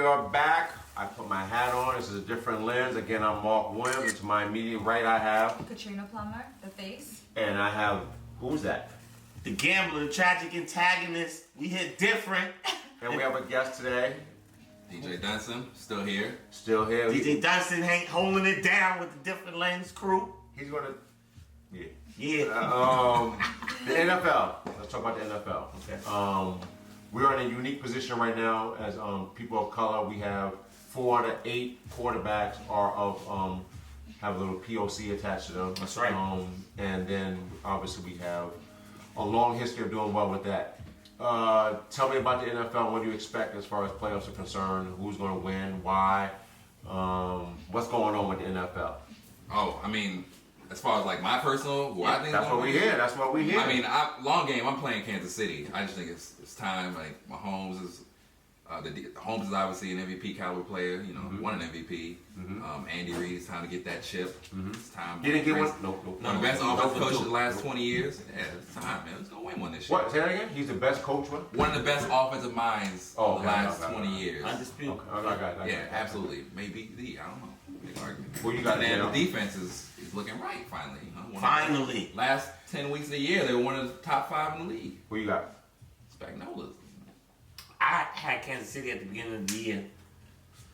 are back. I put my hat on. This is a different lens. Again, I'm Mark Williams. To my immediate right, I have Katrina Plummer, the face. And I have, who's that? The gambler, the tragic antagonist. We hit different. And we have a guest today. DJ Dustin, still here. Still here. DJ Dustin ain't holding it down with the Different Lens crew. He's gonna, yeah. Yeah. The NFL. Let's talk about the NFL. Okay. We're in a unique position right now as people of color. We have 4 out of 8 quarterbacks are of have a little POC attached to them. That's right. And then obviously we have a long history of doing well with that. Tell me about the NFL. What do you expect as far as playoffs are concerned? Who's going to win? Why? What's going on with the NFL? Oh, I mean, as far as like my personal, I think that's what we hear. That's what we hear. I mean, long game. I'm playing Kansas City. I just think it's time. Like Mahomes is Mahomes is obviously an MVP caliber player. You know, won an MVP. Andy Reid, it's time to get that chip. It's time. He didn't get one. No. One of the best offensive coaches of the last 20 years. Yeah, it's time, man. Let's go win one this year. What? Say that again. He's the best coach. One of the best offensive minds of the last 20 years. Undisputed. Okay, I got it. Yeah, absolutely. Maybe I don't know. Big argument. Well, you got and then the defense is looking right finally. You know? Finally. Last 10 weeks of the year, they were one of the top 5 in the league. Who you got? Spagnolas. I had Kansas City at the beginning of the year,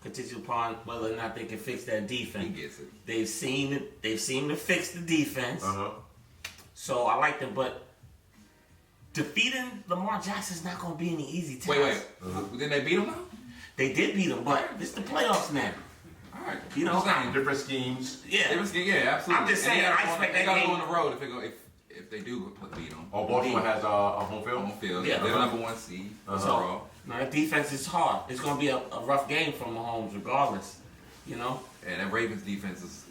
contingent upon whether or not they can fix that defense. He gets it. They've seen it. They've seen to fix the defense. So I like them, but defeating Lamar Jackson is not going to be any easy task. Wait. Didn't they beat him now? They did beat him, but it's the playoffs now. All right. You know, Different schemes. Yeah. Yeah, absolutely. I'm just saying, I expect they that got to game. go on the road if they do beat them. Oh, Baltimore has a home field? Home field. Yeah. They're the number 1 seed. Overall. No, that defense is hard. It's going to be a rough game for Mahomes regardless. You know? And that Ravens defense is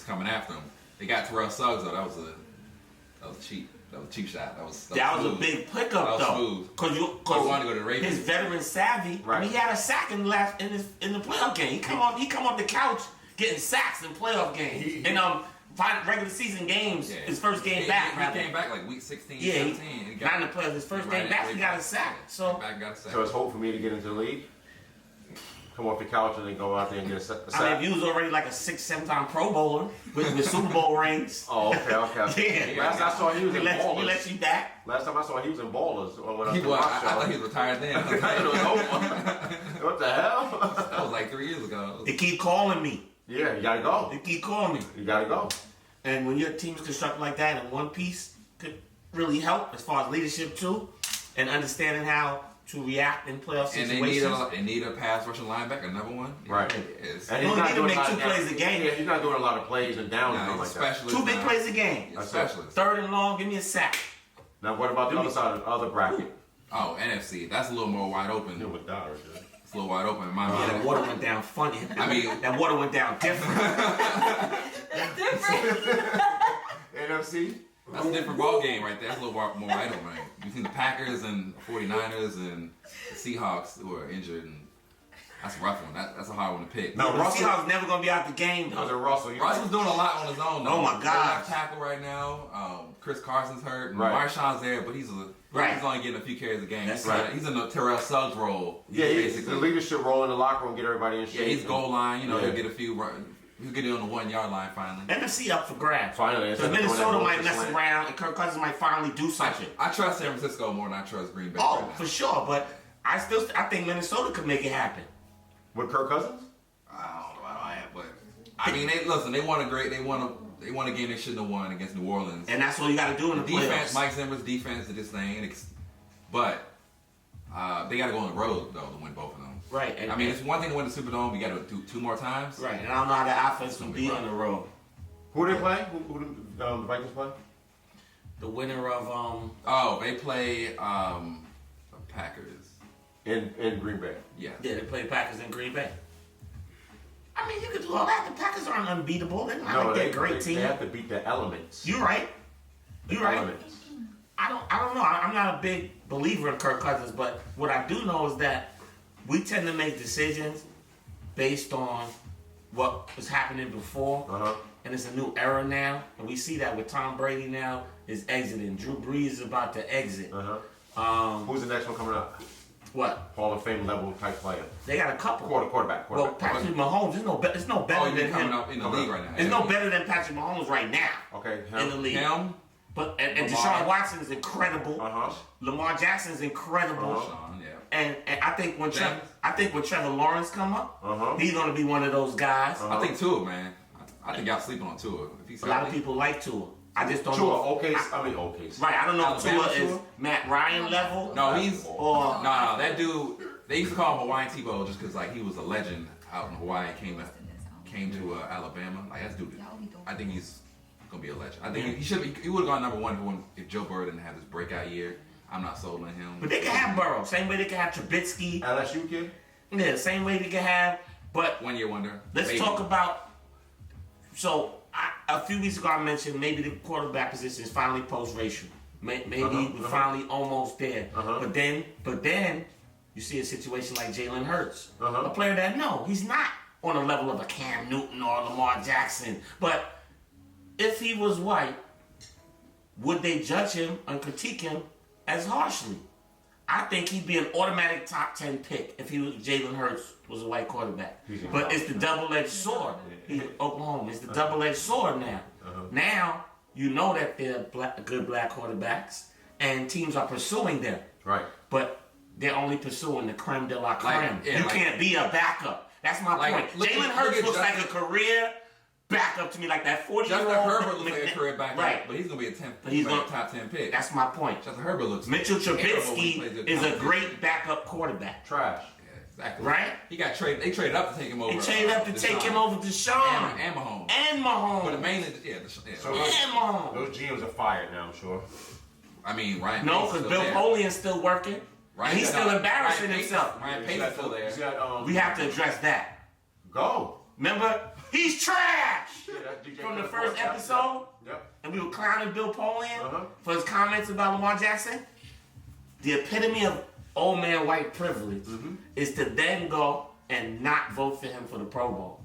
coming after them. They got Terrell Suggs, though. That was cheap. That was a cheap shot. That was a big pickup, though. Because you wanted to go to the Ravens. His veteran savvy. Right. I mean, he had a sack in the playoff game. He come off the couch getting sacks in playoff games. Regular season games, his first game back. He came back like week 16, yeah, 17. Not in the playoffs. His first game back, he got a sack. So it's hope for me to get into the league? Come off the couch and then go out there and get a sack? I mean, if you was already like a 6-7 time Pro Bowler with Super Bowl rings. Oh, okay. Yeah. Last time I saw him, he was in Ballers. He let you back. Last time I saw him, he was in Ballers. I thought he was retired then. It was over. What the hell? That was like 3 years ago. They keep calling me. Yeah, you gotta go. They keep calling me. You gotta go. And when your team is constructed like that, and one piece could really help as far as leadership too, and understanding how to react in playoff situations. And they need a pass rushing linebacker, another one. Right. And he's not doing make 2 plays a game. Yeah, he's not doing a lot of plays and downs and like that. 2 big plays a game. Specialist. 3rd and long, give me a sack. Now what about the other side of the other bracket? Oh, NFC. That's a little more wide open. With dollars. It's a little wide open in my Yeah, mind. that water went down funny. I mean, that water went down different. NFC? That's a different ball game right there. That's a little more wide open. Right? You've seen the Packers and 49ers and the Seahawks who are injured, and that's a rough one. That's a hard one to pick. No, Russell Seahawks never going to be out the game. Russell's doing a lot on his own, though. Oh, my God. He's tackle right now. Chris Carson's hurt. Right. Marshawn's there, but he's only getting a few carries a game. That's right. He's in the Terrell Suggs role. Yeah, he's the leadership role in the locker room, get everybody in shape. Yeah, he's goal line. You know, he'll get a few. He'll get it on the 1 yard line finally. NFC up for grabs. Finally. So Minnesota might mess around and Kirk Cousins might finally do something. I trust San Francisco more than I trust Green Bay. Oh, for sure. But I think Minnesota could make it happen. With Kirk Cousins? I don't know about that, but I mean, they won a game they shouldn't have won against New Orleans. And that's what you got to do in the defense. playoffs. Mike Zimmer's defense did this thing, but they got to go on the road though to win both of them. Right. And, I mean, it's one thing to win the Superdome. You got to do 2 more times. Right. And I don't know how the offense will be on the road. Who do they play? Who do the Vikings play? The winner of they play the Packers in Green Bay. Yeah. Yeah, they play Packers in Green Bay. I mean, you could do all that. The Packers aren't unbeatable. They're not that great team. They have to beat the elements. You're right. Elements. I don't know. I'm not a big believer in Kirk Cousins, but what I do know is that we tend to make decisions based on what was happening before, and it's a new era now, and we see that with Tom Brady now is exiting. Drew Brees is about to exit. Who's the next one coming up? What? Hall of Fame level type player. They got a couple. Quarterback. Well, Patrick Mahomes, it's no better Oh, than you're coming him. up in the league right now. It's no better than Patrick Mahomes right now Okay. in the league. Him, But and Lamar. Deshaun Watson is incredible. Uh-huh. Lamar Jackson is incredible. Sean, yeah. And I think when James. Trevor Lawrence come up, Uh-huh. he's gonna be one of those guys. I think Tua, man. I think y'all sleeping on Tua. If he's A lot of healthy. people like Tua. I just don't Tua, know. okay. Right, I don't know if Alabama Tua is Tua? Matt Ryan level. No, he's Or no. That dude. They used to call him Hawaiian Tebow just because like he was a legend out in Hawaii. Came to Alabama. Like that's dude. I think he's gonna be a legend. I think he should be. He would have gone number one if Joe Burrow didn't have this breakout year. I'm not sold on him. but they can have Burrow. Same way they can have Trubisky. LSU kid? Yeah, same way they can have. But 1 year wonder. let's Maybe. talk about. So a few weeks ago, I mentioned maybe the quarterback position is finally post-racial. Maybe we're finally almost there. But then you see a situation like Jalen Hurts, a player that he's not on the level of a Cam Newton or Lamar Jackson. But if he was white, would they judge him and critique him as harshly? I think he'd be an automatic top 10 pick if Jalen Hurts was a white quarterback. But it's the double-edged sword. He's in Oklahoma. It's the double-edged sword now. Now you know that they're good black quarterbacks, and teams are pursuing them. Right. But they're only pursuing the creme de la creme. You can't be a backup. That's my point. Jalen Hurts looks like a career backup to me, like that 40-year-old. Justin Herbert looks like a career backup, right? But he's gonna be a 10th. But he's gonna gonna- top 10 pick. That's my point. Justin Herbert looks. Mitchell terrible when he Trubisky plays at is a competition. great backup quarterback. Trash. Yeah, exactly. Right? He got traded. They traded up to take him over. They traded up to take him over Deshaun and Mahomes. and Mahomes. But mainly, So and Mahomes. those GMs are fired now, I'm sure. I mean, Ryan. No, Pace's because still Bill there. Polian's still working. Ryan, and he's still embarrassing Ryan Pace- himself. Ryan Pace is still there. We have to address that. Go. Remember? He's trash! Yeah, that's DJ From the Dustin. first episode, Yep. and we were clowning Bill Polian Uh-huh. for his comments about Lamar Jackson. The epitome of old man white privilege is to then go and not vote for him for the Pro Bowl.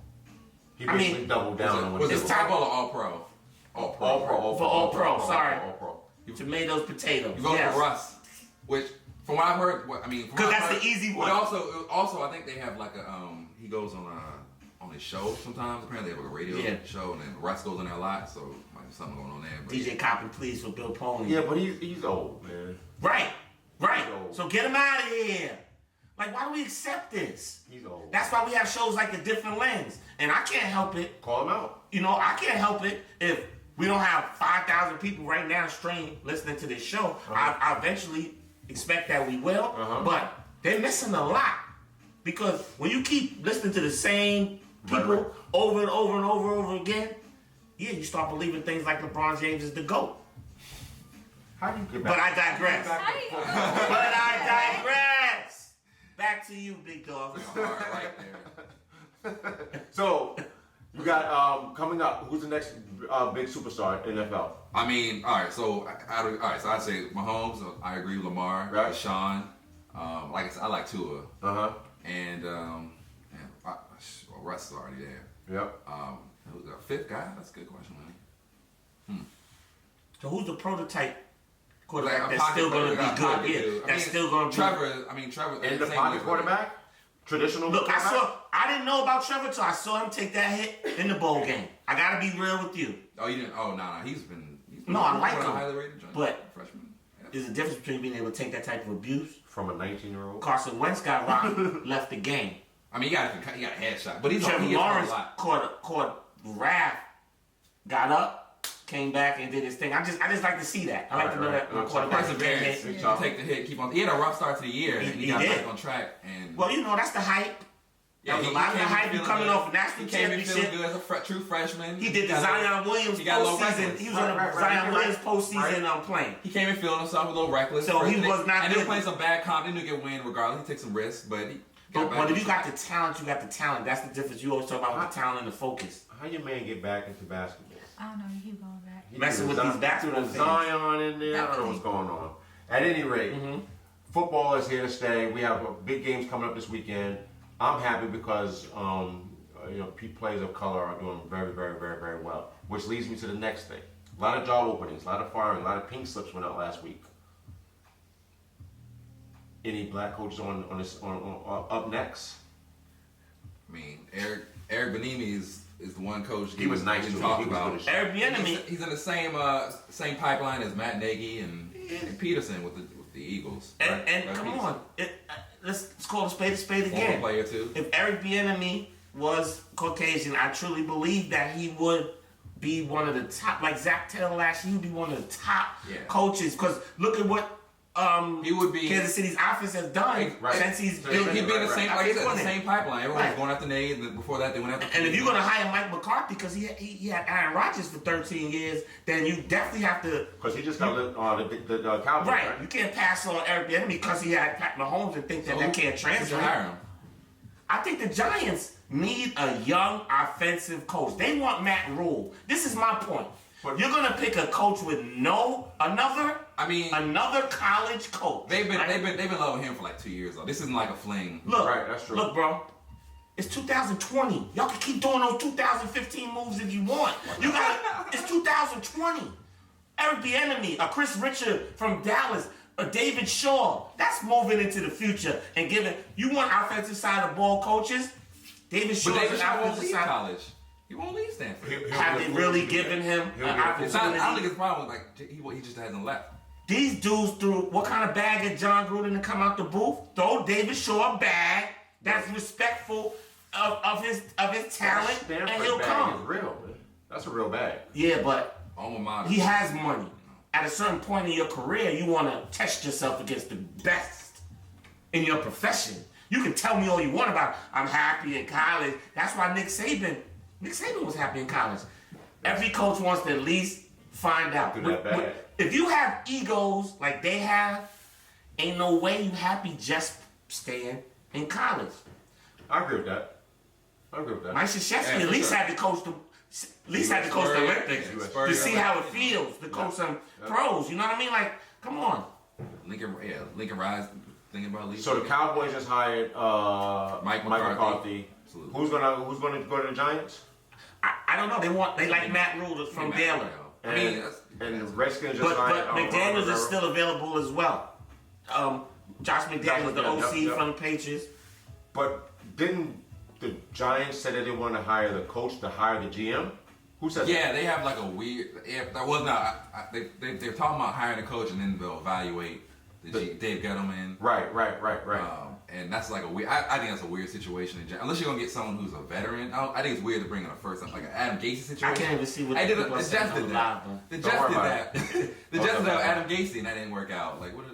He I mean, basically doubled down on what Was he it did. Pro Bowl or All Pro? All Pro. All pro. Sorry. All pro. Tomatoes, potatoes. You voted Yes. for Russ, which from what I've heard, from 'Cause what I've that's the heard- easy one. But also, I think they have like a he goes on his show sometimes. Apparently, they have a radio show, and then Russ goes in there a lot, so might be something going on there. But DJ Coppin, please, for Bill Polian. Yeah, but he's old, man. Right. He's old. So get him out of here. Like, why do we accept this? He's old. That's why we have shows like A Different Lens. And I can't help it. Call him out. I can't help it if we don't have 5,000 people right now listening to this show. I eventually expect that we will. But they're missing a lot. Because when you keep listening to the same people Right. over and over and over and over again, you start believing things like LeBron James is the GOAT. How do you get back? But I digress. How do you- But I digress. Back to you, big dog. right there. So, you got coming up. Who's the next big superstar in NFL? I mean, all right. So, so I'd say Mahomes. I agree with Lamar. Right. Deshaun. Like I said, I like Tua. And Russ is already there. Yep. Who's the fifth guy? That's a good question, man. So who's the prototype quarterback Like a that's pocket still going to quarterback, be good? pocket Yeah, dude. that's still going to be. Trevor. In the same pocket way, quarterback? Traditional Look, quarterback? I didn't know about Trevor till I saw him take that hit in the bowl game. I got to be real with you. Oh, you didn't? Oh, no. He's been No, I like one of the him. highly rated joints. But freshman. Yeah. there's a difference between being able to take that type of abuse. From a 19-year-old? Carson Wentz got rocked, left the game. I mean, he got a headshot, but he's Trevor he gets hurt a Lawrence lot. caught wrath, got up, came back and did his thing. I just like to see that. I like to know that my quarterback can Perseverance. hit. You take the hit, keep on. He had a rough start to the year, and he got did. back on track. And Well, that's the hype. yeah, That was a lot of the came in hype. You feeling coming good. off a national He came in feeling championship. good as a true freshman. He did the got a little- Zion Williams he got a little postseason. reckless. He was on the Right. Zion Williams Right. postseason playing. He came in feeling himself a little reckless. So he was not And he good. was playing some bad comp. He knew he could win regardless. He took some risks, but he got back But if on you got track. the talent, you got the talent. That's the difference. You always talk about the talent and the focus. How your man get back into basketball? I don't know. You keep going back. He Messing threw with the these basketball threw the fans. Zion in there. I don't know what's going on. At any rate, football is here to stay. We have big games coming up this weekend. I'm happy because players of color are doing very, very, very, very well. Which leads me to the next thing. A lot of job openings, a lot of firing, a lot of pink slips went out last week. any black coaches on up next? I mean, Eric Bieniemy is the one coach. He was nice to too. talk He was about. good as Eric Bieniemy. He's in the same pipeline as Matt Nagy and Peterson with the Eagles. And Right, come Peterson. on, let's call a spade Former again. player too. If Eric Bieniemy was Caucasian, I truly believe that he would be one of the top, like Zach Taylor last year, he would be one of the top coaches. Because look at what He would be Kansas City's offense has done Right. since he's So built. He'd be in the same, like you said, the Right. same pipeline. Everyone Right. was going after Nate, and before that they went after. And if you're gonna hire Mike McCarthy because he had Aaron Rodgers for 13 years, then you definitely have to. Because he just got the Cowboys, Right, right? you can't pass on Eric Bieniemy because he had Pat Mahomes and think that that can't who's translate. hire him? I think the Giants need a young offensive coach. They want Matt Rule. This is my point. But- You're gonna pick a coach with another college coach. They've been right? they've been loving him for like 2 years though. This isn't like a fling. Look, Right, that's true. Look, bro. It's 2020. Y'all can keep doing those 2015 moves if you want. It's 2020. Eric Bieniemy, a Chris Richard from Dallas, a David Shaw. That's moving into the future and giving. You want offensive side of ball coaches? David Shaw But is David an Shaw won't offensive leave side. college. He won't leave Stanford. Have they really given him an It's not, I don't think opportunity? it's a problem. Like he just hasn't left. These dudes threw what kind of bag at John Gruden to come out the booth? Throw David Shaw a bag that's respectful of his talent, and he'll bag come. is real, man. That's a real bag. Yeah, but Alma mater. he has money. At a certain point in your career, you want to test yourself against the best in your profession. You can tell me all you want about I'm happy in college. That's why Nick Saban was happy in college. Every coach wants to at least find out. Do that bad. If you have egos like they have, ain't no way you happy just staying in college. I agree with that. Mike Krzyzewski Yeah, at for least sure. had to coach the Olympics Yeah, to see how it feels to coach some pros. You know what I mean? Like, come on. Lincoln Rise thinking about leaving. So the Cowboys just hired Mike Mike McCarthy. McCarthy. Absolutely. Who's gonna go to the Giants? I don't know. They like Matt Rule from Matt Baylor. Rule. I And, mean, and the Redskins just But hired. McDaniels Ron is Rivera. still available as well. Josh McDaniels, the OC Yep. from the Patriots. But didn't the Giants say that they want to hire the coach to hire the GM? Who said yeah, they have like a weird. Yeah, that was not. They're talking about hiring a coach and then they'll evaluate Dave Gettleman. that? Right. And that's like a weird. I think that's a weird situation in general. Unless you're gonna get someone who's a veteran. I think it's weird to bring in a first, like an Adam Gase situation. I can't even see what I did. the people are The saying Jets did on that. live, The Don't Jets worry did about that. The Don't Jets did worry about Adam Gase and that didn't work out. Like what?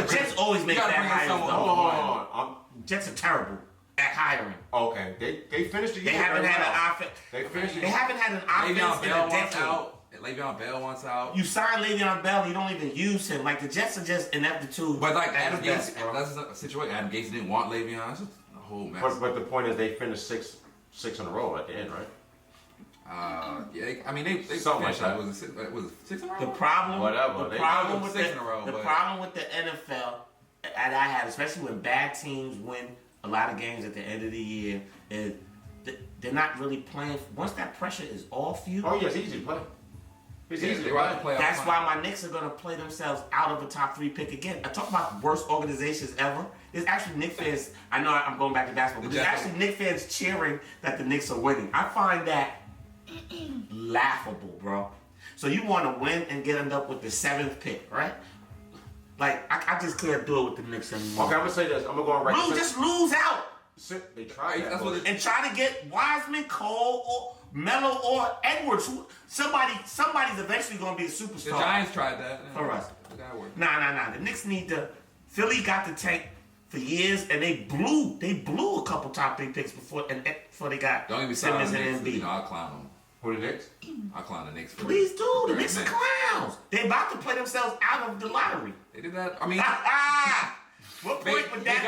The Jets always make that hire. Hold on. Jets are terrible at hiring. Okay, they finished the year. They haven't very had well. an offense. They finished. They haven't had an offense Le'Veon in Bell a wants decade. out. Le'Veon Bell wants out. You sign Le'Veon Bell, you don't even use him. Like the Jets are just ineptitude. But like at Adam his best, Gase, bro. that's a situation. Adam Gase didn't want Le'Veon. It's just a whole mess. But the point is, they finished six in a row at the end, right? Yeah, I mean they Something finished like that. that. Was it 6 in a row? The problem, Whatever. the They problem got with 6 in a row, the but- problem with the NFL that I have, especially when bad teams win a lot of games at the end of the year, is they're not really playing. Once that pressure is off you, Oh yeah, it's easy to play. It's Yeah, easy they to were out play. to play. that's why my Knicks are going to play themselves out of the top 3 pick again. I talk about worst organizations ever. There's actually Knicks fans. I know I'm going back to basketball, but there's actually Knicks fans cheering that the Knicks are winning. I find that laughable, bro. So you want to win and end up with the 7th pick, right? Like I just couldn't do it with the Knicks anymore. Okay, I'm gonna say this. I'm gonna go on record. Just lose out They tried that. That's what bullshit. and try to get Wiseman, Cole, or Melo, or Edwards. Somebody's eventually going to be a The superstar. Giants tried that For us. It got work. Nah. The Knicks need to. Philly got the tank for years, and they blew a couple top 3 picks before they got Don't even sound Simmons the and Knicks. Embiid. I'll clown them. Who the Knicks? I'll clown the Knicks for Please do. The for Knicks are clowns. They about to play themselves out of the lottery. They did that. I mean, What They- point would they that?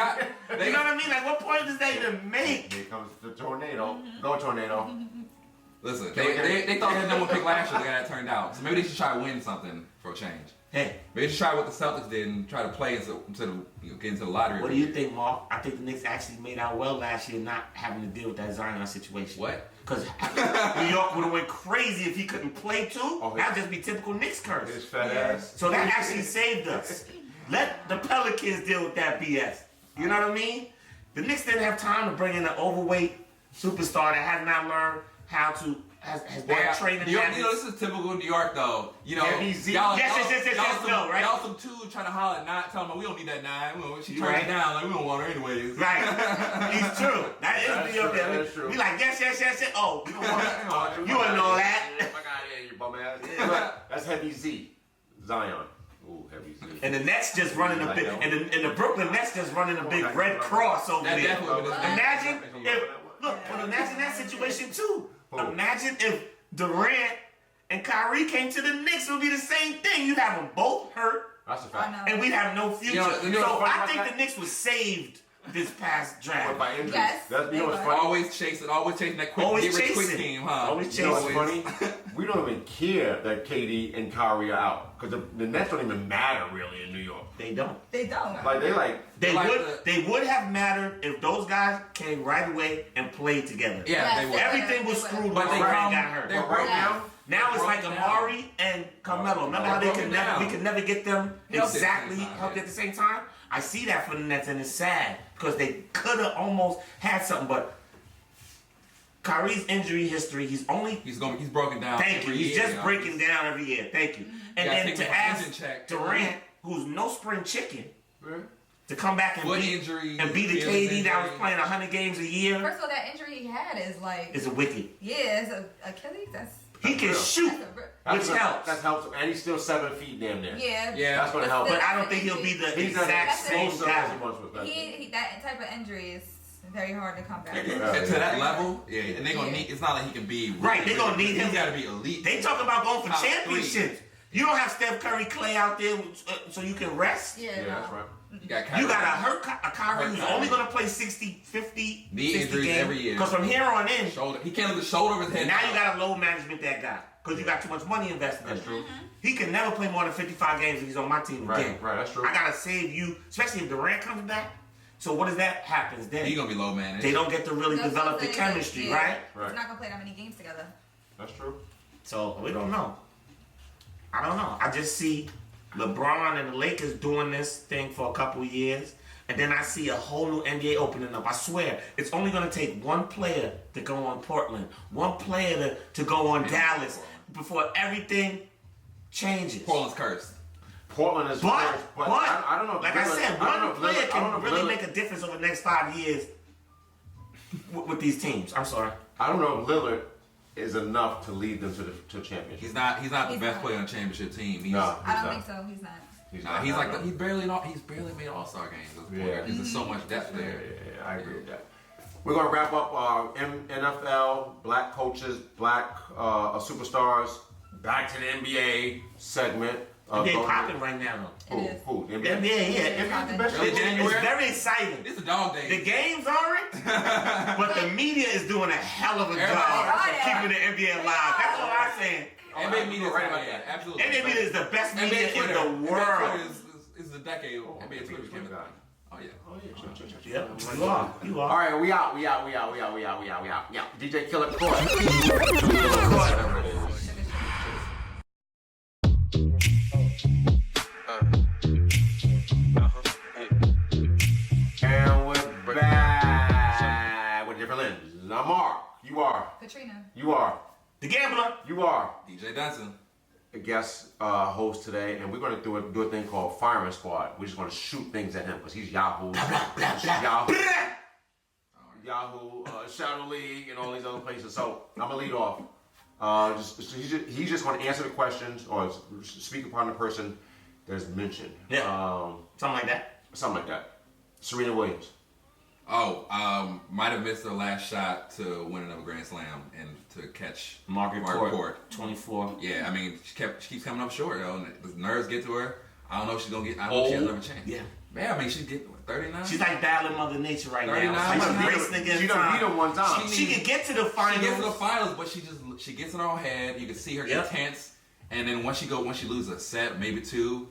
got- they- you know what I mean? Like, what point does that even make? Here comes the tornado. Go tornado. listen, they thought they had no one pick last year. The guy that turned out. So maybe they should try to win something for a change. Hey, Maybe they should try what the Celtics did and try to play instead of get into the lottery. what do you think, Mark? I think the Knicks actually made out well last year, not having to deal with that Zion situation. What? Because New York would have went crazy if he couldn't play too. Oh, That'd just be typical Knicks His curse. fat ass. So that actually saved us. Let the Pelicans deal with that BS. You know what I mean? The Knicks didn't have time to bring in an overweight superstar that has not learned how to has bad training. You know, this is typical New York, though. You know, yes, y'all right? Y'all some two trying to holler at 9, telling them we don't need that 9. She turned Right. it down like we don't want her anyways. Right. It's true. That is New York. That's true. We like yes. Oh, you don't want her. You wouldn't know that. Fuck out of here, you bum ass. That's Heavy Z. Zion. Ooh, Heavy Z. And the Nets just running a big, and the Brooklyn Nets just running a big red cross over That there. definitely was- Imagine imagine that situation too. Imagine if Durant and Kyrie came to the Knicks, it would be the same thing. You'd have them both hurt, That's a fact. and we'd have no future. You know So what's funny I about think that? the Knicks was saved this past draft. By injuries. Yes, That's, you know what's they funny? Always chasing that quick Always get rich quick chasing. scheme, huh? Always You know what's chasing. funny? We don't even care that KD and Kyrie are out because the Nets don't even matter really in New York. They don't. They don't. Like They would have mattered if those guys came right away and played together. Yeah, Yes, they were. Everything was screwed But when they Durant come- got hurt. they're But right now, Now it's like broken Amari and Carmelo. Remember how they broken could down. we could never get them Healthy exactly at the same time, healthy yeah. at the same time? I see that for the Nets, and it's sad because they could have almost had something. But Kyrie's injury history, he's broken down. thank you. every He's year, just you know. breaking down every year. Thank you. And gotta then take to him ask engine check. Durant, who's no spring chicken, man, to come back and Foot beat injury, the Achilles KD that was injury. playing 100 games a year First of all, that injury he had is like, is a wicked. yeah, it's a Achilles. That's He can real. shoot, that's a, which helps. That helps. And he's still 7 feet damn near. yeah. Yeah. That's gonna help. But I don't think he'll be the He's not exact as same explosive as he guy. once was. He that type of injury is very hard to come back. And to that level, yeah, and they're gonna need. It's not like he can be Right, they're gonna need him. He's got to be elite. They talk about going for Top three. championships. You don't have Steph Curry, Clay out there so you can rest. Yeah, Yeah, no. that's right. You got You got Kyrie. a Kyrie who's Hurt only Kyrie. going to play 60, 50, Knee 60 injuries games. every year. Because from here on in, Shoulder. He can't lift the shoulder of his head. now you got to load management that guy. Because you got too much money invested in That's him. true. He can never play more than 55 games if he's on my team Right, again. right, that's true. I got to save you, especially if Durant comes back. So what does that happens then? He gonna be low managed. They don't get to really That's develop what the I'm saying, chemistry, yeah. right? Right. He's not gonna play that many games together. That's true. So we don't know. I don't know. I just see LeBron and the Lakers doing this thing for a couple of years, and then I see a whole new NBA opening up. I swear, it's only going to take one player to go on Portland, one player to go on Dallas before everything changes. Portland's cursed. Portland is But first, but I don't know. If like I Lillard- said, I don't know one if player Lillard- I don't know can if really Lillard- make a difference over the next 5 years with these teams. I'm sorry. I don't know if Lillard is enough to lead them to championship. He's not the He's best not. player on the championship team. He's, No. I He's don't not. think so. He's not. he's like he's barely made All-Star games. At this point. Yeah. There's just so much depth Yeah, there. I agree with that. We're going to wrap up NFL, black coaches, black superstars, back to the NBA segment. They're popping right now, though. It is. Who? The NBA, NBA? yeah. NBA's the best Really? shit. It's very exciting. It's a dog The day. games aren't, but the media is doing a hell of a job Everybody- keeping the NBA alive. That's what I'm saying. NBA media is right right about about that. that. Absolutely. NBA media is the best media NBA in Twitter. the NBA world. Twitter is the decade. Oh, NBA Twitter Twitter became guy. Oh yeah. Oh, yeah, sure. Yep, you are. You are. All right, we out. DJ Killer Court. And we're back with different lenses. I'm Mark. You are. Katrina. You are. The gambler. You are. DJ Dustin. A guest host today, and we're going to do a thing called Firing Squad. We're just going to shoot things at him because he's Yahoo. Yahoo, Shadow League, and all these other places. So I'm gonna lead off. He's just going to answer the questions or speak upon the person that's mentioned. Yeah. Something like that. Something like that. Serena Williams. Oh, might have missed her last shot to win another Grand Slam and to catch Margaret Court. Court. 24. Yeah, I mean, she keeps coming up short, though. And the nerves get to her. I don't know if she's gonna get. I don't know if she has another chance. Yeah. Man, I mean, she's getting 39. She's like battling Mother Nature right 39. now. She's She racing against done time. beat him one time. She can get to the finals. She gets to the finals, but she gets in her own head. You can see her get Yep. tense, and then once she loses a set, maybe two,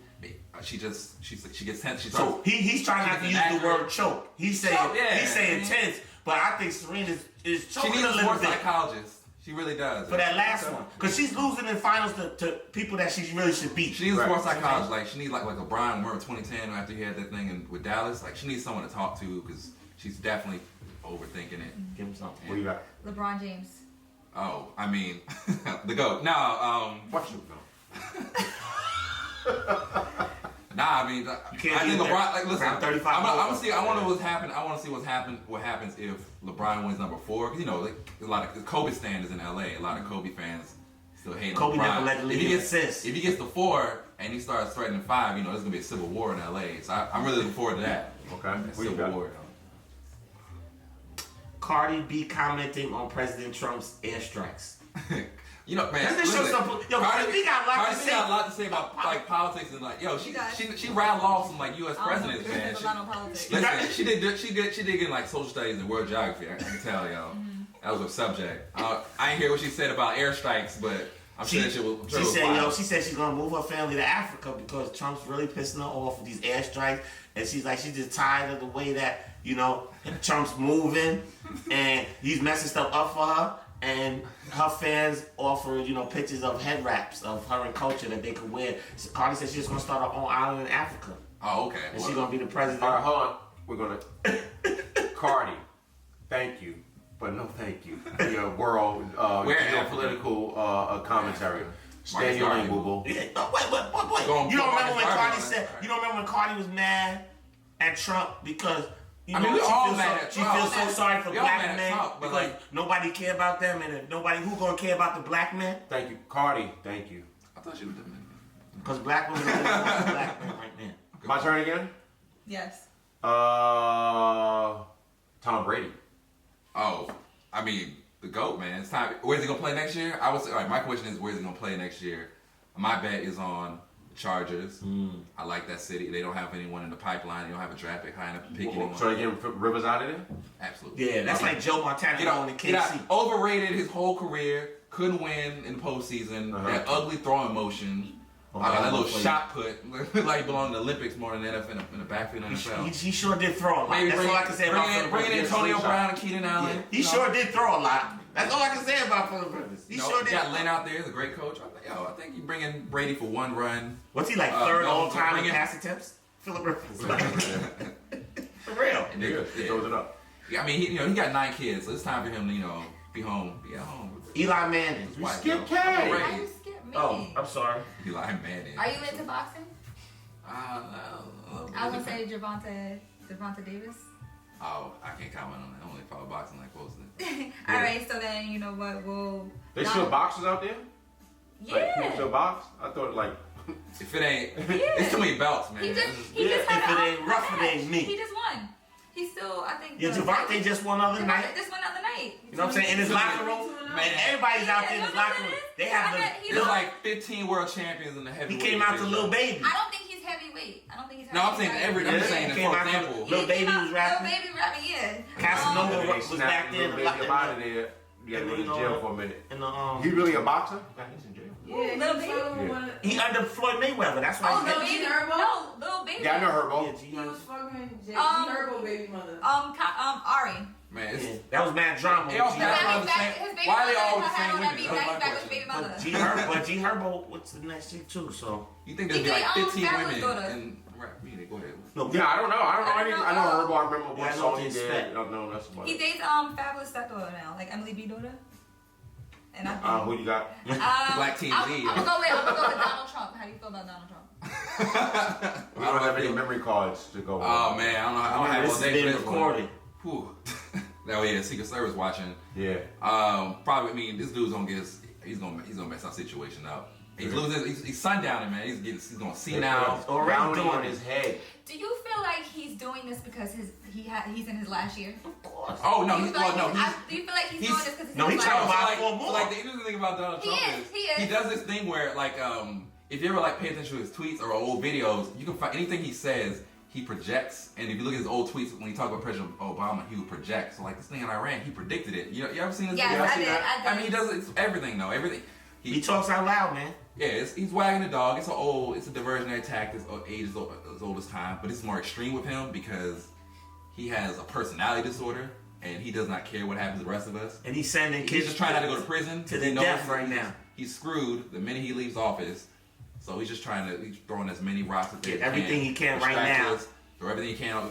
she gets tense. She starts. So he's trying not to use the word choke. He's saying Choke, yeah. he's saying tense, but I think Serena is She choking needs a a little sports bit. psychologist. She really does. For that last one. Because she's losing in finals to people that she really should beat. She needs a sports psychologist. Like, she needs like a Brian, remember 2010 after he had that thing with Dallas? Like, she needs someone to talk to because she's definitely overthinking it. Give him something. What you got? LeBron James. Oh, I mean, the GOAT. No, What you know? nah, I mean, I think LeBron. Like, listen, around 35 I'm gonna see. I goals. want to know what's happened. I want to see what happens if LeBron wins number 4. Because, you know, like, a lot of Kobe stands in LA. A lot of Kobe fans still hate Kobe LeBron. never let the league assist. If he gets to 4 and he starts threatening 5, you know, there's gonna be a civil war in LA. So I'm really looking forward to that. Okay. That What you civil got? war. Cardi B commenting on President Trump's airstrikes. You know, man. Doesn't it show listen, some? Yo, Cardi B got a lot to Cardi B say. got a lot to say about like politics and like, yo, she does. rattled off some like U.S. I don't know presidents, if man. there's a lot on politics. Listen, she did get like social studies and world geography. I can tell y'all. That was her subject. I ain't hear what she said about airstrikes, but I'm sure that shit was. She said, yo, she said she's gonna move her family to Africa because Trump's really pissing her off with these airstrikes, and she's like, she's just tired of the way that, you know, Trump's moving, and he's messing stuff up for her. And her fans offer, you know, pictures of head wraps of her and culture that they could wear. So Cardi said she's gonna start her own island in Africa, Oh, okay. and she's gonna be the president. All right, hold on. We're gonna. Cardi, thank you, but no thank you. Your world We're geopolitical commentary. Stay in your lane, boo boo. Yeah, no, wait. Go You don't on, remember when Marcus Cardi Garvey said? on that. You don't remember when Cardi was mad at Trump because? You I know, mean, we she all feels mad so, at she Trump. feels so sorry for We all black mad at men Trump, but, because like, nobody care about them, and if nobody who gonna care about the black men? Thank you, Cardi. Thank you. I thought she was Dominican. Because black women don't want black men right now. My turn again. Yes. Tom Brady. Oh, I mean, the GOAT, man. It's time. Where's he gonna play next year? I would say. All right, my question is, where's he gonna play next year? My bet is on the Chargers. I like that city. They don't have anyone in the pipeline. They don't have a draft pick high enough to pick anyone. So they get Rivers out of there? Absolutely. Yeah, that's like Joe Montana going to KC. Overrated his whole career. Couldn't win in the postseason. That ugly throwing motion. That little shot put. Like he belonged in the Olympics more than the NFL in the backfield in the NFL. He sure did throw a lot. That's all I can say about Phillip Bring in Rivers. Antonio Brown and Keenan Allen. He sure did throw a lot. That's all I can say about Phillip Rivers. He sure did. Got Lynn out there. He's a great coach. I think you bring in Brady for one run. What's he like, third no, all time bring in in- pass attempts? Phillip Rivers. For real. And He throws it up. Yeah, I mean, he got 9 kids, so it's time for him to, be home. Be at home. Eli Manning. You skip K. Why you skip me? Oh, I'm sorry. Eli Manning. Are you into boxing? No. I would say Gervonta Davis. Oh, I can't comment on that. I only follow boxing like closely. All right, so then you know what? We'll. They still boxers out there? Like, people Yeah. still box? I thought like. If it ain't, Yeah. it's too many belts, man. He just Yeah, had if it an ain't awesome rough, it match. ain't me. He just won. He's still, I think. Yeah, Javante just won the other night. Just won the other night. You know what I'm saying? In his locker room, man, everybody's out there in his locker room. They have There's like 15 world champions in the He heavyweight. came out to division. Lil Baby. I don't think he's heavyweight. I don't think he's No, I'm saying heavyweight. I'm Yeah, saying he that, came for out to- example. Lil Baby was rapping. Lil Baby rapping, yeah. Casanova They was back there in the Baby up out of locker there. You gotta and go to you know, jail for a minute. in the He really a boxer? Yeah, he's in jail. Yeah, Lil Baby. He under Floyd Mayweather. That's why. Oh, he's Lil heavy. Baby. Herbo? No, Lil Baby. Yeah, I know her, Yeah, bro. G He was Herbo. fucking G Um, Herbo baby mother. Ari. Man, Yeah, it's, that was mad drama. They all with G pass Herbo. around the same. Why are they all the same women? Now That's he's my back with his question. baby mother. But G Herbo, what's the next chick too? So You think there'd be DJ, like 15 Fabulous women daughter. in rap music? Go ahead. no, Yeah, I don't know. I know her, but I remember Yeah, what I know song what he to did. expect. I don't know. That's about He it. dates Fabulous stepdaughter now, like Emily B. daughter. And I think. Who you got? Black Team I'm Z. gonna go with Donald Trump. How do you feel about Donald Trump? We don't have any memory cards to go with. Oh man, I don't know. I don't have this all is day being for this one. recorded. Whew. Oh yeah, Secret Service watching. Yeah. Probably. I mean, this dude's gonna get. He's gonna mess our situation up. He's losing. He's sundowning, man. He's gonna see now. Already on his head. Do you feel like he's doing this because he's in his last year? Of course. Oh no, Do you he's feel like no. do you feel like he's doing this because he's no, in he his trying last to year? buy 4 more. So like the interesting thing about Donald Trump He is. he does this thing where like if you ever like pay attention to his tweets or old videos, you can find anything he says. He projects, and if you look at his old tweets when he talked about President Obama, he would project. So like this thing in Iran, he predicted it. You ever seen this? Yes, video? I did. I mean, he does it's everything though. Everything. He talks out loud, man. Yeah, he's wagging the dog. It's a diversionary tactic. Age is as old as time, but it's more extreme with him because he has a personality disorder, and he does not care what happens to the rest of us. And he's sending kids. He's just trying not to go to prison to the death right now. He's screwed the minute he leaves office. So he's just he's throwing as many rocks as he everything he can right now. Throw everything he can,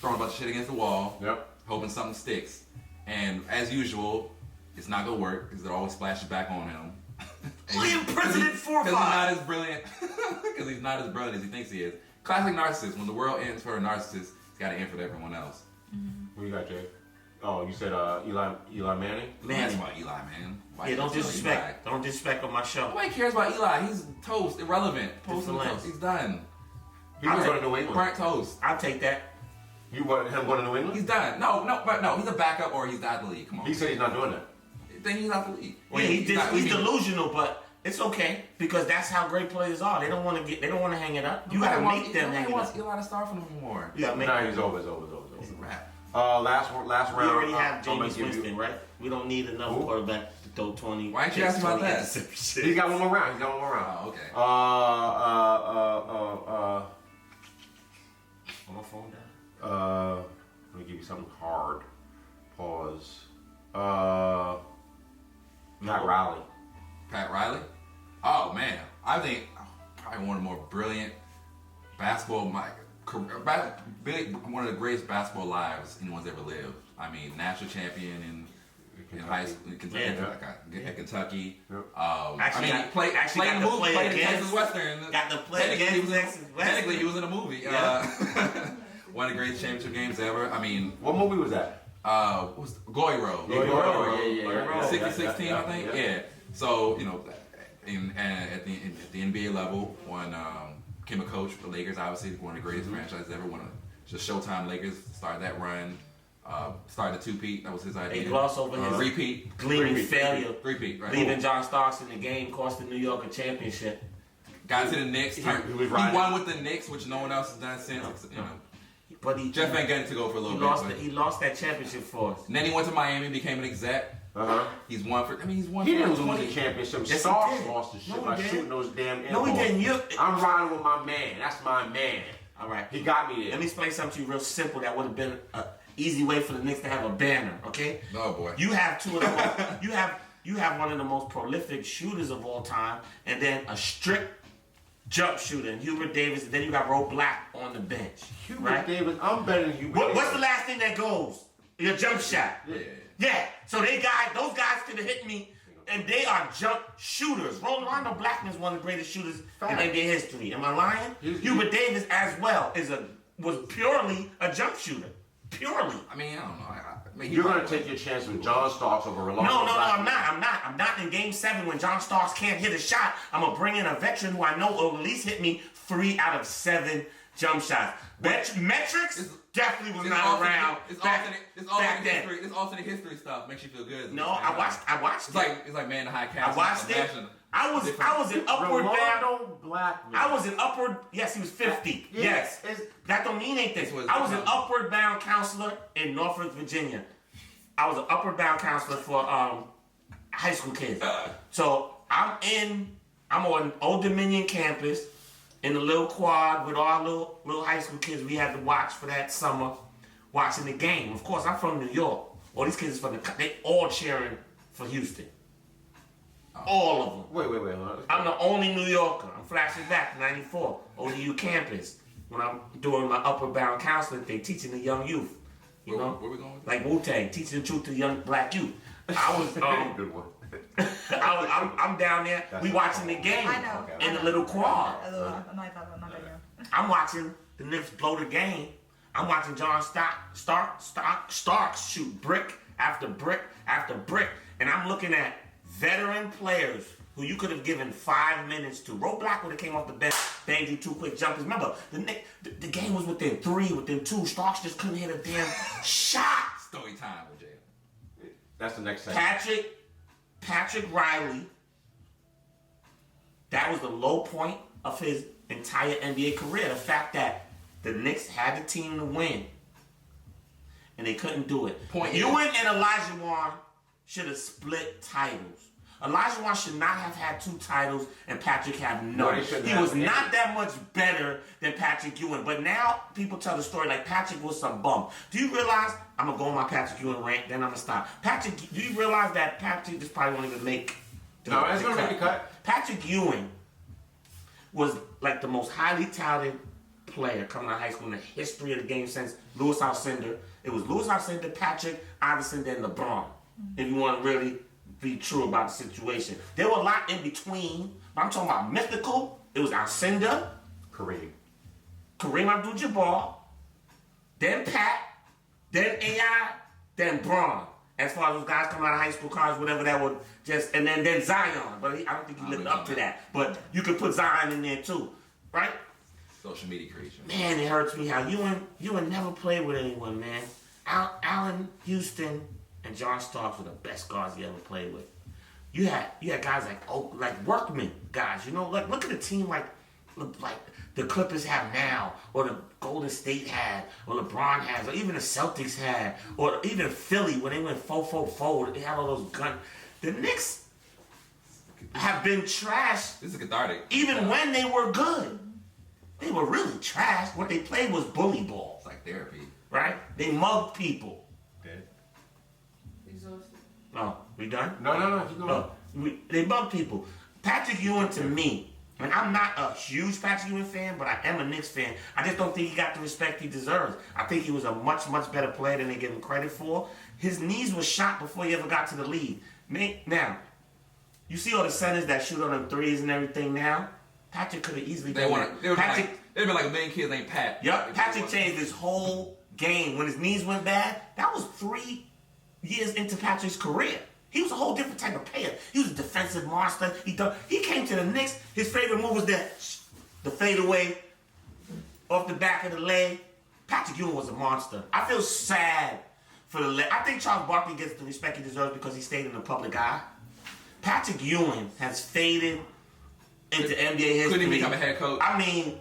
throwing a bunch of shit against the wall. Yep. Hoping something sticks. And as usual, it's not gonna work because it always splashes back on him. William President 4-5. Because he's not as brilliant. Because he's not as brilliant as he thinks he is. Classic narcissist. When the world ends for a narcissist, it's got to end for everyone else. What you got, Jay? Oh, you said Eli Manning? That's about Eli, man. Why Yeah, don't disrespect on my show. Nobody cares about Eli. He's toast, irrelevant. Different Lenz. He's done. He was going to New England. Burnt toast. I'll take that. You want him going to New England? He's done. No, he's a backup or he's out of the league. Come on. He said he's not doing that. Then he's out the league. Well, he's delusional, but it's okay because that's how great players are. They don't want to hang it up. You got to make them hang it up. Eli to start for them anymore. You got to make Nah, them. he's over. He's a wrap. Last round. We already have I'm gonna Jameis give you- Winston, right? We don't need another quarterback to throw 20. Why ain't you asking about that? He's got one more round. Oh, okay. Put my phone down. Let me give you something hard. Pause. Pat Riley. Pat Riley? Oh, man. I think probably one of the more brilliant basketball, one of the greatest basketball lives anyone's ever lived. I mean, national champion in high school, in Kentucky. Yep. Played in Texas Western. Got to play against Texas Western. Technically, he was in a movie. Yeah. One of the greatest championship games ever. I mean, What movie was that? what was Glory Road? Glory Road. Yeah. 60-16, I think. Yeah. So, at the NBA level, became a coach for the Lakers, obviously one of the greatest franchises ever. Just Showtime Lakers started that run. Started the two-peat. That was his idea. They gloss over his repeat. gleaming failure. Three-peat, right? Leaving John Starks in the game cost the New York a championship. Got to the Knicks. He won with the Knicks, which no one else has done since. But Jeff Van Gundy took over for a little bit. He lost that championship for us. And then he went to Miami, became an exec. He's won for. He didn't lose 20. the championship. Yes, Starks he did. lost the shit No, he by didn't. shooting those damn air No, he balls. didn't. I'm riding with my man. That's my man. All right. He got me there. Let me explain something to you real simple that would have been an easy way for the Knicks to have a banner, okay? Oh, boy. You have two of the most, you have one of the most prolific shooters of all time, and then a strict jump shooter, and Hubert Davis, and then you got Ro Black on the bench. Hubert Davis, I'm better than Hubert Davis. What's the last thing that goes? Your jump shot. Yeah. So those guys could have hit me, and they are jump shooters. Rolando Blackman is one of the greatest shooters in NBA history. Am I lying? Hubert Davis as well was purely a jump shooter. Purely. I mean, I don't know. You're going to take your chance with John Starks over Rolando Blackman. I'm not in Game 7 when John Starks can't hit a shot. I'm going to bring in a veteran who I know will at least hit me 3 out of 7 jump shots. Metrics definitely was not around back then. This alternate history stuff makes you feel good. No, I watched it's like Man in the High Castle. I watched it. I was in upward bound. Rolando Blackman. I was in upward. Yes, he was 50. Yes. That don't mean anything. I was an upward bound counselor in Norfolk, Virginia. I was an upward bound counselor for high school kids. So I'm on Old Dominion campus in the little quad with all little high school kids we had to watch for that summer, watching the game. Of course, I'm from New York. All these kids are they all cheering for Houston. All of them. Wait. Hold on. I'm the only New Yorker. I'm flashing back to 94, ODU campus, when I'm doing my upward bound counseling thing, teaching the young youth. You know? Where we going with that? Like Wu-Tang, teaching the truth to the young black youth. I was, Good one. I'm down there, we watching the game I know. in the little quad. I'm not I'm watching the Knicks blow the game. I'm watching John Starks shoot brick after brick after brick. And I'm looking at veteran players who you could have given 5 minutes to. Ro Black would have came off the bench, banged you 2 quick jumpers. Remember, the game was within 3, within 2. Starks just couldn't hit a damn shot. Story time with Jay. That's the next segment. Patrick Riley, that was the low point of his entire NBA career. The fact that the Knicks had the team to win, and they couldn't do it. Ewing and Elijah Warren should have split titles. Elijah should not have had 2 titles and Patrick have No, none. he shouldn't He have was any. not that much better than Patrick Ewing. But now people tell the story like Patrick was some bum. Do you realize, I'm going to go on my Patrick Ewing rant, then I'm going to stop. Patrick, do you realize that Patrick, this probably won't even make No, it's going to make the cut. Patrick Ewing was like the most highly touted player coming out of high school in the history of the game since Louis Alcindor. It was Louis Alcindor, Patrick, Iverson, then LeBron. If you want to really be true about the situation. There were a lot in between, but I'm talking about mythical. It was Alcindor, Kareem Abdul-Jabbar, then Pat, then AI, then Braun. As far as those guys coming out of high school, college, whatever that would just, and then Zion. But I don't think he lived up to that. But you could put Zion in there too, right? Social media creation. Man, it hurts me how Ewing never played with anyone, man. Allen Houston and John Starks were the best guards he ever played with. You had guys like workman guys, you know, like look at a team like the Clippers have now, or the Golden State had, or LeBron has, or even the Celtics had, or even Philly when they went 4-4-4, they had all those guns. The Knicks have been trash. This is cathartic. Even when they were good. They were really trash. What they played was bully ball. It's like therapy. Right? They mugged people. Dead. Exhausted. Oh, we done? No. Keep going. No. They mugged people. Patrick Ewing to me, and I'm not a huge Patrick Ewing fan, but I am a Knicks fan. I just don't think he got the respect he deserves. I think he was a much, much better player than they give him credit for. His knees were shot before he ever got to the league. Now, you see all the centers that shoot on them threes and everything now? Patrick could have easily done that. They'd been like a million kids named Pat. Yep, Patrick changed his whole game. When his knees went bad, that was 3 years into Patrick's career. He was a whole different type of player. He was a defensive monster. He came to the Knicks. His favorite move was the fadeaway off the back of the leg. Patrick Ewing was a monster. I feel sad for the leg. I think Charles Barkley gets the respect he deserves because he stayed in the public eye. Patrick Ewing has faded into NBA history. Couldn't even become a head coach. I mean,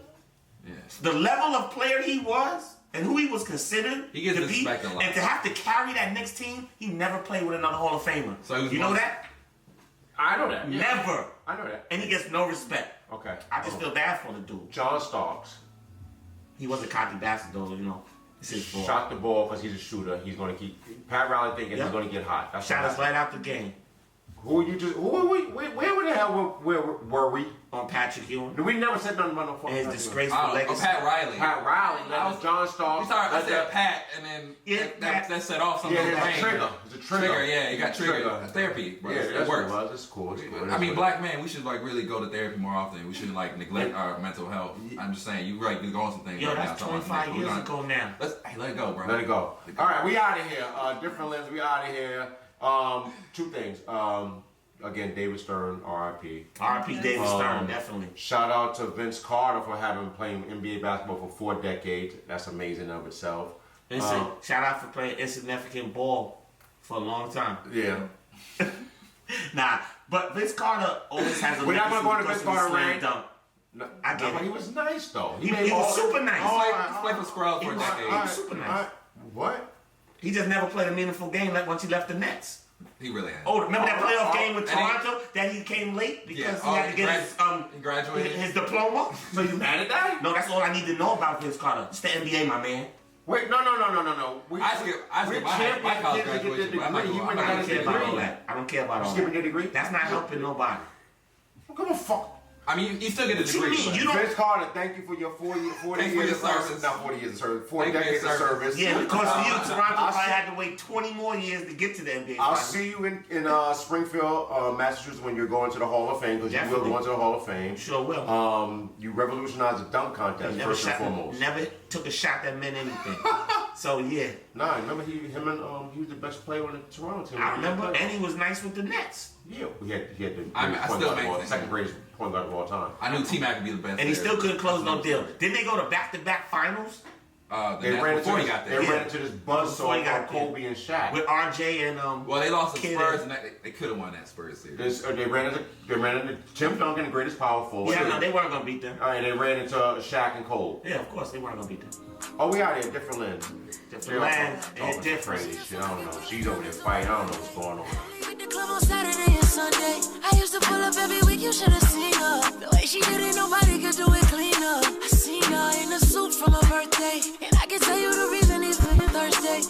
the level of player he was and who he was considered He gets to be, respect a lot. and to have to carry that Knicks team, he never played with another Hall of Famer. So he was you know that? I know that. Yeah. Never. I know that. And he gets no respect. Okay. I just feel bad for the dude. John Starks He was a cocky bastard, though, you know. It's his fault. shot the ball because he's a shooter. He's going to keep. Pat Riley thinking Yep. he's going to get hot. That's Shot what us right out the game Who you just? Who were we? Where the hell were we? on Patrick Ewing. We never said nothing about no fucking And his Patrick disgraceful Oh, legacy. Pat Riley. Pat Riley. I That was- was John Starks. We started, I That's said that- Pat, and then Yeah, that set off something. Yeah, in the it's a brain. trigger. It's a trigger. Yeah, you got triggered. Trigger. Therapy, bro. Yeah, it that's works. what it was. It's cool. It's cool. I mean, black men, we should like really go to therapy more often. We shouldn't like neglect our mental health. I'm just saying, you right, you're going some things. Yo, right that's now. 25 years ago now. Let it go, bro. Let it go. All right, we out of here. Different lens. We out of here. 2 things. Again, David Stern, R.I.P. R.I.P. David Stern, definitely. Shout out to Vince Carter for having playing NBA basketball for 4 decades. That's amazing of itself. Shout out for playing insignificant ball for a long time. Yeah. Nah, but Vince Carter always has a We're not gonna go legacy to Vince because of Carter his slam rant. dunk. No, I get but it. he was nice though. He made was all- super nice. He's played for Scrubs for a He was- decade. all right, Super nice. all right. What? He just never played a meaningful game like once he left the Nets. He really has. Oh, remember that playoff game with and he- Toronto that he came late because he oh, had to get he graduated. his diploma? So you mad at that? No, that's all I need to know about Vince Carter. It's the NBA, my man. Wait, no. We, I skip we're my champion college kids to get graduation, the but I'm not degree. He going- went I'm and I got don't his care about all degree. that. I don't care about all Skipping that. your degree? That's not helping nobody. Come on, fuck. I mean, you still get a What you degree. mean? but- You don't- Vince Carter, thank you for your 40 Thanks for years your of service. service. Not 40 years of service. 4 Thank you for your decades of service. service. Yeah, because for you, Toronto I'll probably see- had to wait 20 more years to get to the NBA. I'll Finals. see you in Springfield, Massachusetts when you're going to the Hall of Fame, because you will Definitely. go into the Hall of Fame. Sure will. You revolutionized the dunk contest first and foremost. Never took a shot that meant anything. So yeah, Nah, remember he was the best player on the Toronto team. I remember, and he was nice with the Nets. Yeah, he had the I greatest point still guard of all, maintain- second greatest point guard of all time. I knew T-Mac would be the best. And he there. still couldn't close no deal. Didn't they go to back-to-back finals The Nets before he got there. They Yeah. ran into this buzzsaw Before he got called Kobe and Shaq. with RJ and Well, they lost to Kid Spurs, and- and they could have won that Spurs series. They ran into Tim Duncan, the greatest power forward. Yeah, no, they weren't gonna beat them. And they ran into Shaq and Cole. Yeah, of course they weren't gonna beat them. Oh, we out here, different lens. Different lands and Talking different. crazy shit. I don't know. She's over there fighting. I don't know what's going on. Hit the club on Saturday and Sunday. you should have seen her. The way she did it, nobody could do it cleaner. I seen her in a suit from her birthday, and I can tell you the reason it's been Thursday.